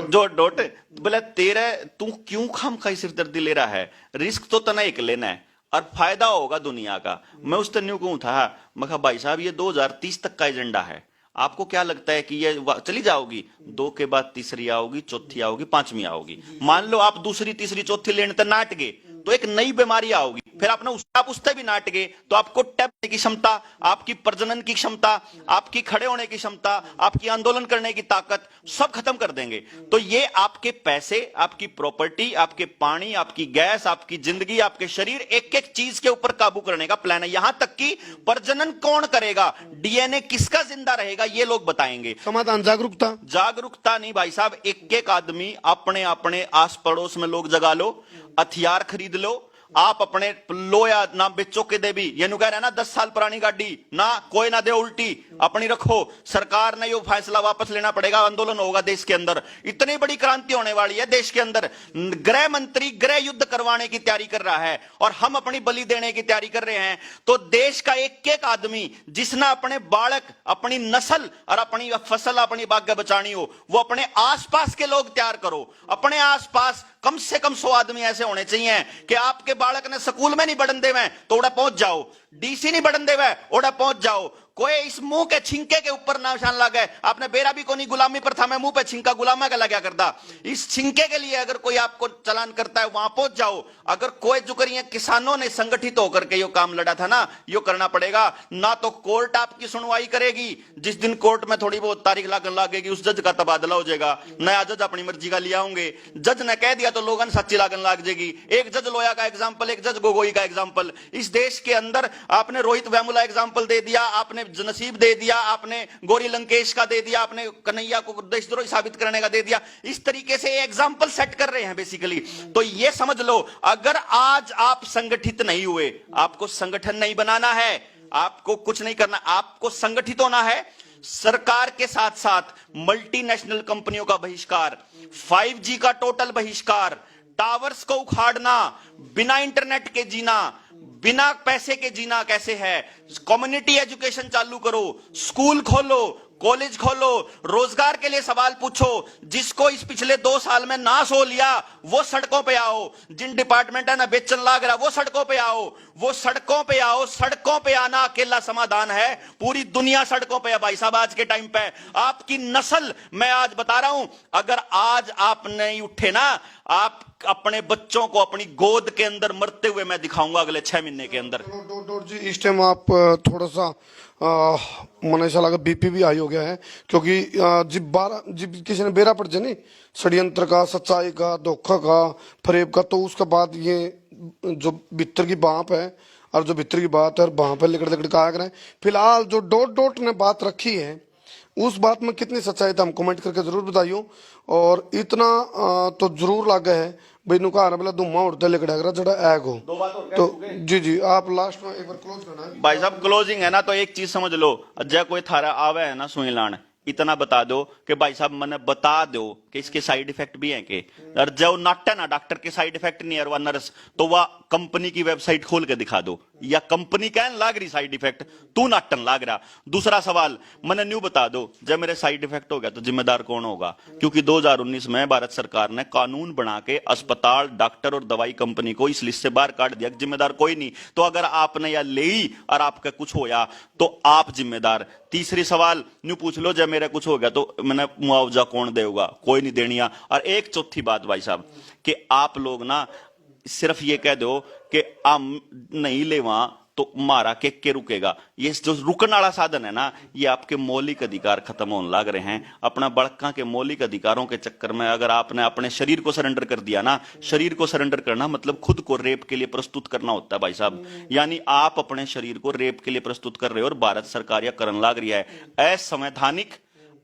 डोट बोला तेरे तू क्यों खामखाई सिरदर्दी ले रहा है, रिस्क तो तना एक लेना है और फायदा होगा दुनिया का। मैं उस तन्यू को था, मैं कहा भाई साहब ये 2030 तक का एजेंडा है, आपको क्या लगता है कि ये चली जाओगी? 2 के बाद तीसरी आओगी, चौथी आओगी, 5वीं आओगी। मान लो आप दूसरी तीसरी चौथी लेने तक नाट गए तो एक नई बीमारी आओगी। फिर आपने आप उससे भी नाट गए तो आपको टैपने की क्षमता, आपकी प्रजनन की क्षमता, आपकी खड़े होने की क्षमता, आपकी आंदोलन करने की ताकत सब खत्म कर देंगे। तो ये आपके पैसे, आपकी प्रॉपर्टी, आपके पानी, आपकी गैस, आपकी जिंदगी, आपके शरीर, एक एक चीज के ऊपर काबू करने का प्लान है। यहां तक कि प्रजनन कौन करेगा, डीएनए किसका जिंदा रहेगा, ये लोग बताएंगे। समाधान जागरूकता। जागरूकता नहीं भाई साहब, एक एक आदमी अपने अपने आस पड़ोस में लोग जगा लो, हथियार खरीद लो। आप अपने लो या ना बेचो के दे भी, ये नु कह रहे हैं ना 10 साल पुरानी गाड़ी ना कोई ना दे उल्टी अपनी रखो। सरकार ने ये फैसला वापस लेना पड़ेगा, आंदोलन होगा देश के अंदर, इतनी बड़ी क्रांति होने वाली है देश के अंदर। गृह मंत्री गृह युद्ध करवाने की तैयारी कर रहा है और हम अपनी बलि देने की तैयारी कर रहे हैं। तो देश का एक एक आदमी जिसने अपने बालक, अपनी नस्ल और अपनी फसल, अपनी बाग बचानी हो, वो अपने आसपास के लोग तैयार करो। अपने आसपास कम से कम 100 आदमी ऐसे होने चाहिए कि आपके बालक ने स्कूल में नहीं बढ़न देवे तो उड़ा पहुंच जाओ, डीसी नहीं बढ़न देवे उड़ा पहुंच जाओ। कोई इस मुंह के छिंके के ऊपर ना निशान लगे। आपने बेरा भी कोनी गुलामी पर था, मैं मुंह पे छिंका गुलामा का लगा करता। इस छिंके के लिए अगर कोई आपको चालान करता है वहां पहुंच जाओ। अगर कोई जो करिए, किसानों ने संगठित होकर के यो काम लड़ा था ना, यो करना पड़ेगा। ना तो कोर्ट आपकी सुनवाई करेगी, जिस दिन कोर्ट में थोड़ी बहुत तारीख लगेगी उस जज का तबादला हो जाएगा, नया जज अपनी मर्जी का लिया होंगे। जज ने कह दिया तो लोगों ने सच्ची लागन लाग जाएगी। एक जज लोया का एग्जाम्पल, एक जज गोगोई का एग्जाम्पल। इस देश के अंदर आपने रोहित वेमुला एग्जाम्पल दे दिया, आपने नसीब दे दिया, आपने गौरी लंकेश का दे दिया, आपने कन्हैया को देशद्रोही साबित करने का दे दिया। इस तरीके से एग्जाम्पल सेट कर रहे हैं बेसिकली। तो ये समझ लो, अगर आज आप संगठित नहीं हुए, आपको संगठन नहीं बनाना है, आपको कुछ नहीं करना, आपको संगठित होना है। सरकार के साथ साथ मल्टीनेशनल कंपनियों का बहिष्कार, 5G का टोटल बहिष्कार, टावर्स को उखाड़ना, बिना इंटरनेट के जीना, बिना पैसे के जीना कैसे है। कम्युनिटी एजुकेशन चालू करो, स्कूल खोलो, कॉलेज खोलो, रोजगार के लिए सवाल पूछो। जिसको इस पिछले 2 साल में नाश हो लिया वो सड़कों पे आओ। जिन डिपार्टमेंट है ना बेचन लाग रहा वो सड़कों पे आओ, वो सड़कों पे आओ। सड़कों पे आना अकेला समाधान है, पूरी दुनिया सड़कों पे है भाई साहब आज के टाइम पे। आपकी नस्ल, मैं आज बता रहा हूं, अगर आज आप नहीं उठे ना, आप अपने बच्चों को अपनी गोद के अंदर मरते हुए मैं दिखाऊंगा अगले 6 महीने के अंदर। डॉक्टर जी, इस टाइम आप थोड़ा सा मन ऐसा लगा बीपी भी हाई हो गया है, क्योंकि जब किसी ने बेरा पड़ जाए नहीं षड्यंत्र का, सच्चाई का, धोखा का, फरेब का, तो उसके बाद ये जो भीतर की बाप है और जो भीतर की बात है और वहां पर लिकड़ लिकड़ का आया करें। फिलहाल जो डॉट ने बात रखी है उस बात में कितनी सच्चाई था, हम कमेंट करके जरूर बताइयो। और इतना तो जरूर लागे है भाई नुका बोला धुआं उड़ते लिकड़ा जड़ा एग हो। दो बात और तो जी आप लास्ट में एक बार क्लोज करना है भाई साहब। क्लोजिंग है ना, तो एक चीज समझ लो, जय कोई थारा आवे है ना सुई लान, इतना बता दो कि भाई साहब मैंने बता दो कि इसके साइड इफेक्ट भी हैं के। और जो नाट्य ना डॉक्टर के साइड इफेक्ट नहीं है, वह नर्स तो वह कंपनी की वेबसाइट खोल के दिखा दो, या कंपनी कहन लाग रही साइड इफेक्ट, तू नाटन लाग रहा। दूसरा सवाल मैंने न्यू बता दो, जब मेरे साइड इफेक्ट हो गया तो जिम्मेदार कौन होगा? क्योंकि 2019 में भारत सरकार ने कानून बना के अस्पताल, डॉक्टर और दवाई कंपनी को इस लिस्ट से बाहर काट दिया, जिम्मेदार कोई नहीं। तो अगर आपने या ले और आपका कुछ होया तो आप जिम्मेदार। तीसरी सवाल न्यू पूछ लो, जब मेरा कुछ हो गया तो मैंने मुआवजा कौन देगा? कोई नहीं देनिया। और एक चौथी बात भाई साहब कि आप लोग ना सिर्फ ये कह दो कि हम नहीं लेवा तो मारा के रुकेगा। ये जो रुकने वाला साधन है ना, ये आपके मौलिक अधिकार खत्म होने लग रहे हैं। अपना बड़का के मौलिक अधिकारों के चक्कर में अगर आपने अपने शरीर को सरेंडर कर दिया ना, शरीर को सरेंडर करना मतलब खुद को रेप के लिए प्रस्तुत करना होता है भाई साहब। यानी आप अपने शरीर को रेप के लिए प्रस्तुत कर रहे हो और भारत सरकार यह करने लग रही है। असंवैधानिक,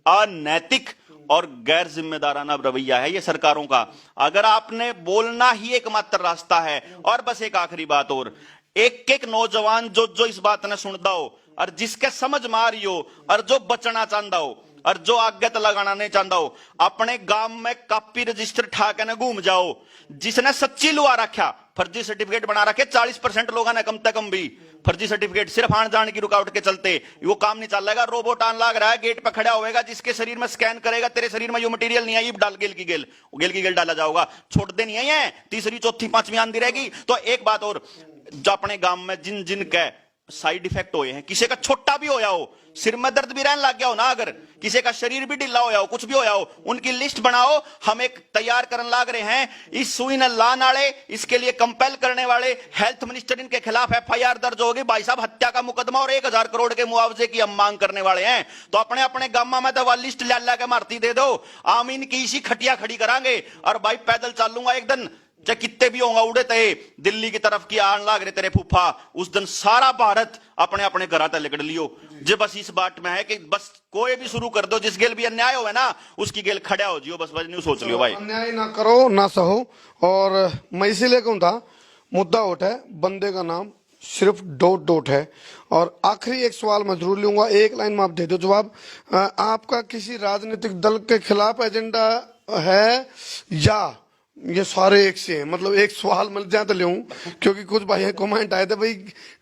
अनैतिक और गैर जिम्मेदाराना रवैया है ये सरकारों का। अगर आपने बोलना ही एकमात्र रास्ता है। और बस एक आखिरी बात और, एक एक नौजवान जो इस बात ने सुनता हो और जिसके समझ मारी हो और जो बचना चाहता हो और जो आगे तो लगाना नहीं चाहता हो, अपने गांव में कॉपी रजिस्टर ठाके ने घूम जाओ। जिसने सच्ची लुआ रखा, फर्जी सर्टिफिकेट बना रखे, 40% लोगों ने कम से कम भी फर्जी सर्टिफिकेट सिर्फ आने जाने की रुकावट के चलते, वो काम नहीं चल रहा। रोबोट आन लग रहा है, गेट पर खड़ा होएगा, जिसके शरीर में स्कैन करेगा, तेरे शरीर में जो मटेरियल नहीं आई डाल गेल की गेल डाला जाओगा। छोड़ते नहीं है, तीसरी चौथी पांचवी आंधी रहेगी। तो एक बात और, जो अपने गांव में जिन जिन के साइड इफेक्ट हुए हैं, किसी का छोटा भी होया हो, सिर में दर्द भी रहने लग गया हो ना, अगर किसी का शरीर भी ढीला होया हो, कुछ भी होया हो, उनकी लिस्ट बनाओ। हम एक तैयार करने लाग रहे हैं, इस सुई न लान वाले, इसके लिए कंपेल करने वाले हेल्थ मिनिस्टर, इनके खिलाफ एफआईआर दर्ज होगी भाई साहब, हत्या का मुकदमा और 1000 करोड़ के मुआवजे की हम मांग करने वाले हैं। तो अपने अपने गामा में दवा लिस्ट ला के मारती दे दो, आम इनकी इसी खटिया खड़ी करांगे और भाई पैदल चलूंगा एक दिन, चाहे कितने भी होगा उड़े ते दिल्ली की तरफ की आन लाग रहे तेरे फूफा, उस दिन सारा भारत अपने अपने घर तक लिकड़ लियो। जे बस इस बात में है कि बस कोई भी शुरू कर दो, जिस गेल भी अन्याय हो है ना उसकी गेल खड़ा हो जियो, बस न्यू सोच लियो भाई, अन्याय ना करो ना सहो। और मैं इसीलिए कहूँ था, मुद्दा वोट है, बंदे का नाम सिर्फ डॉट है। और आखिरी एक सवाल मैं जरूर लूंगा, एक लाइन में आप दे दो जवाब। आपका किसी राजनीतिक दल के खिलाफ एजेंडा है या ये सारे एक से हैं? मतलब एक सवाल मिल जाए तो लूं, क्योंकि कुछ भाई कमेंट आए थे भाई,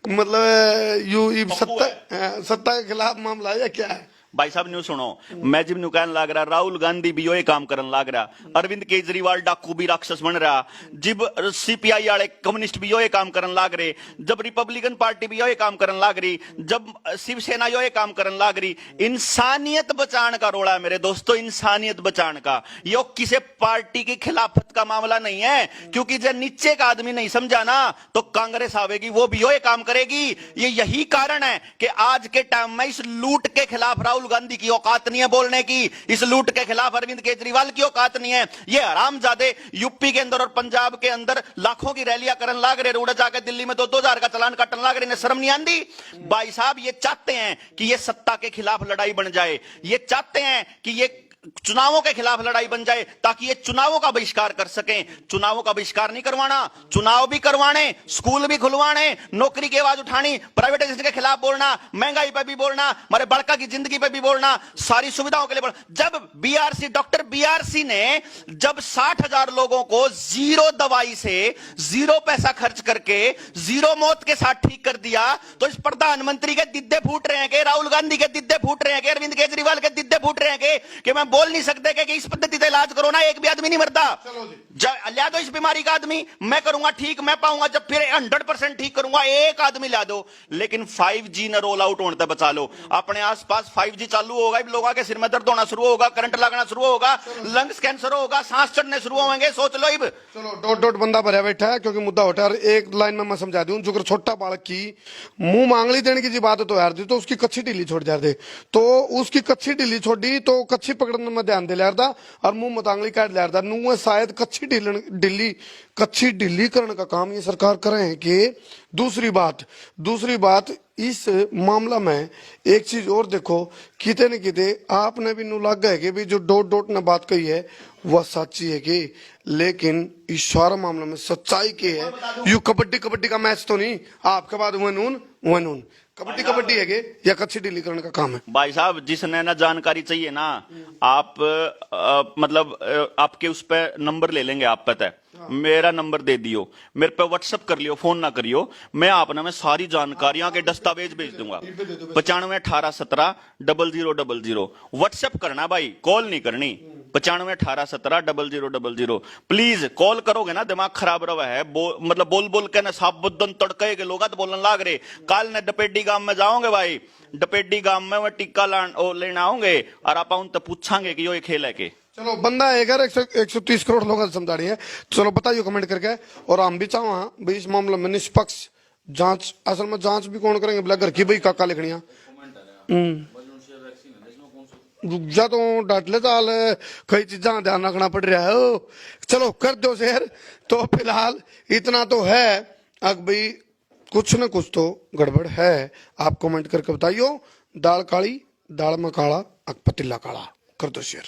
मतलब यू सत्ता के खिलाफ मामला है या क्या है? भाई साहब न्यू सुनो, मैं जिब न्यू कहने लग रहा, राहुल गांधी भी यो काम करने लग रहा, अरविंद केजरीवाल डाकू भी राक्षस बन रहा, जिब सीपीआई वाले कम्युनिस्ट भी यो काम करने लग रहे, जब रिपब्लिकन पार्टी भी यो काम करने लग रही, जब शिवसेना यो काम करने लग रही, इंसानियत बचाने का रोड़ा है मेरे दोस्तों, इंसानियत बचाने का। यो किसी पार्टी की खिलाफत का मामला नहीं है, क्योंकि जब नीचे का आदमी नहीं समझा ना तो कांग्रेस आवेगी, वो भी यो काम करेगी। ये यही कारण है कि आज के टाइम में इस लूट के खिलाफ राहुल गांधी की औकात नहीं है बोलने की, इस लूट के खिलाफ अरविंद केजरीवाल की औकात नहीं है। ये हरामजादे यूपी के अंदर और पंजाब के अंदर लाखों की रैलियां करने लाग रहे, रोड जाकर दिल्ली में 2-2000 का चालान काटने लाग रहे, इन्हें शर्म नहीं आती? भाई साहब ये चाहते हैं कि ये सत्ता के खिलाफ लड़ाई बन जाए, ये चाहते हैं कि ये चुनावों के खिलाफ लड़ाई बन जाए ताकि ये चुनावों का बहिष्कार कर सकें। चुनावों का बहिष्कार नहीं करवाना, चुनाव भी करवाने, स्कूल भी खुलवाने, नौकरी की आवाज उठानी, प्राइवेटाइजेशन के खिलाफ बोलना, महंगाई पे भी बोलना, हमारे बड़का की जिंदगी पे भी बोलना, सारी सुविधाओं के लिए बोलना। जब बीआरसी, डॉक्टर बीआरसी ने जब 60,000 लोगों को जीरो दवाई से, जीरो पैसा खर्च करके, जीरो मौत के साथ ठीक कर दिया, तो इस प्रधानमंत्री के दिद्दे फूट रहे हैं कि राहुल गांधी के दिद्दे फूट रहे हैं कि अरविंद केजरीवाल के दिद्दे फूट रहे हैं कि मैं बोल नहीं सकते कि इस पद्धति से इलाज करो ना, एक भी आदमी नहीं मरता। ला दो इस बीमारी का आदमी, मैं करूंगा ठीक, मैं पाऊंगा जब फिर 100% ठीक करूंगा, एक आदमी ला दो। लेकिन 5G न रोल आउट होने तक बचा लो। अपने आसपास 5G चालू होगा, लोगों के सिर में दर्द होना शुरू होगा, करंट लगना शुरू होगा, लंग्स कैंसर होगा, सांस चढ़ने शुरू होंगे, सोच लो। इब चलो डॉट बंदा भरा बैठा है, क्योंकि मुद्दा उठा है। एक लाइन में मैं समझा दूं, जो छोटा बालक की मुंह मांगली देने की बात तो यार दी, तो उसकी कच्ची ढीली छोड़ जा दे, तो उसकी कच्ची ढीली छोड़ी तो कच्ची पकड़ने में ध्यान दे लिया और मुंह मतांगली काट लिया। नू शायद कच्ची ढीली करने का काम ये सरकार कर रहे हैं कि दूसरी बात इस मामला में एक चीज और देखो, किते न किते आपने भी नू लग गए कि भी जो डॉट ने बात कही है वह सच्ची है कि, लेकिन इस सारा मामला में सच्चाई के है। यू कबड्डी का मैच तो नहीं, आपके बाद वह नून कबड्डी है कि या कच्ची ढीली करने का काम है। भाई साहब जिसने ना जानकारी चाहिए ना, आप मतलब आपके उस पे नंबर ले लेंगे, आप पता है मेरा नंबर दे दियो, मेरे पे व्हाट्सएप कर लियो, फोन ना करियो, मैं आपने मैं सारी जानकारियां के दस्तावेज भेज दूंगा। 9518170000 व्हाट्सएप करना भाई, कॉल नहीं करनी। 9518170000 प्लीज कॉल करोगे ना, दिमाग खराब रहा है, मतलब बोल के ना साफ बुद्धन तड़के के लोग तो बोलने लाग रहे। कल ने डपेडी गांव में जाओगे भाई, डपेडी गांव में वो टिक्का लेना आओगे और आप उनसे पूछांगे कि यो खेल है के। चलो बंदा है 130 करोड़ लोगों समझा रही है। चलो बताइए कमेंट करके। और हम भी चाहो भाई इस मामले में निष्पक्ष जांच, असल में जांच भी कौन करेंगे ब्लॉगर की भाई काका लिखनिया रुक तो डांट ले चाल, कई चीजा ध्यान रखना पड़ रहा है। चलो कर दो शेयर। तो फिलहाल इतना तो है, अब भाई कुछ न कुछ तो गड़बड़ है। आप कमेंट करके बताइयो। दाल काली, दाल में काला, पतीला काला। कर दो शेयर।